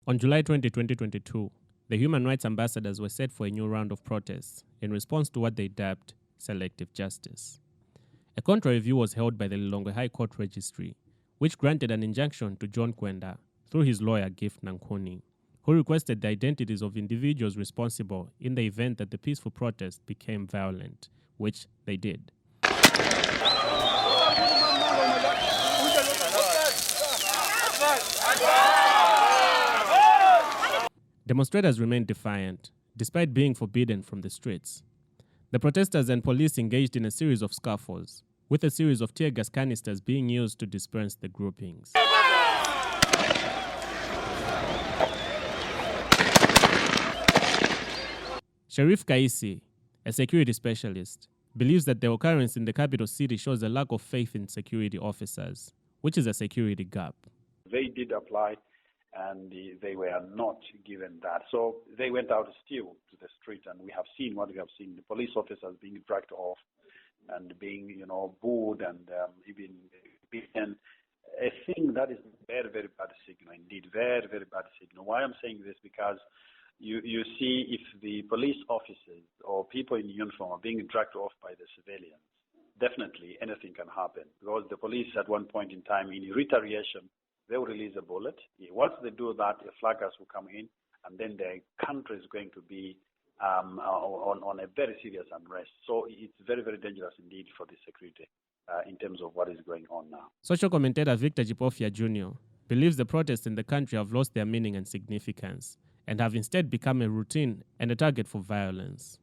On July 20, 2022, the human rights ambassadors were set for a new round of protests in response to what they dubbed selective justice. A contra-review was held by the Lilongwe High Court Registry, which granted an injunction to John Kwenda through his lawyer Gift Nankuni, who requested the identities of individuals responsible in the event that the peaceful protest became violent, which they did. Demonstrators remained defiant, despite being forbidden from the streets. The protesters and police engaged in a series of scuffles, with a series of tear gas canisters being used to disperse the groupings. Sheriff Kaisi, a security specialist, believes that the occurrence in the capital city shows a lack of faith in security officers, which is a security gap. They did apply, and they were not given that. So they went out still to the street, and we have seen what we have seen, the police officers being dragged off and being, booed and even beaten. I think that is very, very bad signal indeed, very, very bad signal. Why I'm saying this? Because you see, if the police officers or people in uniform are being dragged off by the civilians, definitely anything can happen, because the police at one point in time, in retaliation, they will release a bullet. Once they do that, the flaggers will come in, and then the country is going to be on a very serious unrest. So it's very, very dangerous indeed for the security in terms of what is going on now. Social commentator Victor Jipofia Jr. believes the protests in the country have lost their meaning and significance and have instead become a routine and a target for violence.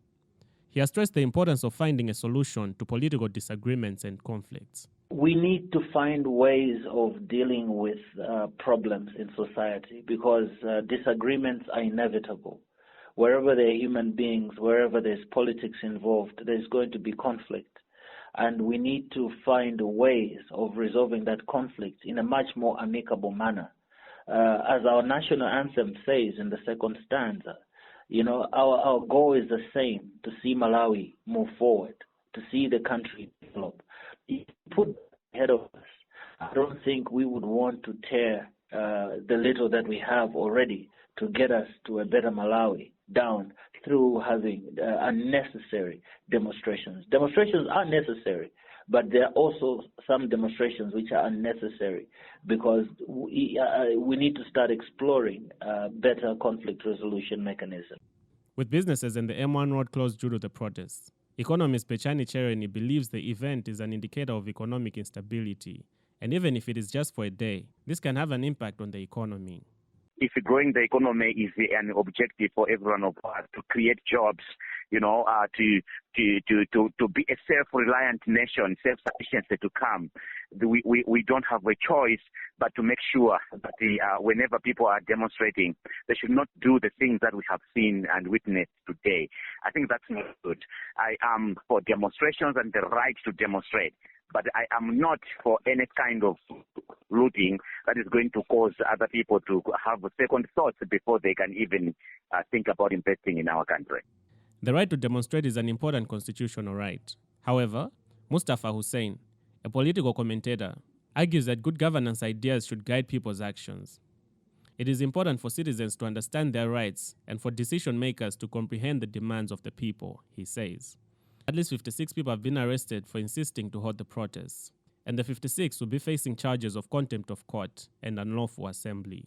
He has stressed the importance of finding a solution to political disagreements and conflicts. We need to find ways of dealing with problems in society, because disagreements are inevitable. Wherever there are human beings, wherever there's politics involved, there's going to be conflict. And we need to find ways of resolving that conflict in a much more amicable manner. As our national anthem says in the second stanza, our goal is the same: to see Malawi move forward, to see the country develop. If we put ahead of us, I don't think we would want to tear the little that we have already to get us to a better Malawi down through having unnecessary demonstrations. Demonstrations are necessary, but there are also some demonstrations which are unnecessary, because we need to start exploring better conflict resolution mechanisms. With businesses and the M1 road closed due to the protests, economist Pechani Chereni believes the event is an indicator of economic instability, and even if it is just for a day, this can have an impact on the economy. If growing the economy is an objective for everyone of us, to create jobs, to be a self-reliant nation, self-sufficiency to come, we don't have a choice but to make sure that whenever people are demonstrating, they should not do the things that we have seen and witnessed today. I think that's not good. I am for demonstrations and the right to demonstrate, but I am not for any kind of looting that is going to cause other people to have second thoughts before they can even think about investing in our country. The right to demonstrate is an important constitutional right. However, Mustafa Hussein, a political commentator, argues that good governance ideas should guide people's actions. It is important for citizens to understand their rights and for decision makers to comprehend the demands of the people, he says. At least 56 people have been arrested for insisting to hold the protests, and the 56 will be facing charges of contempt of court and unlawful assembly.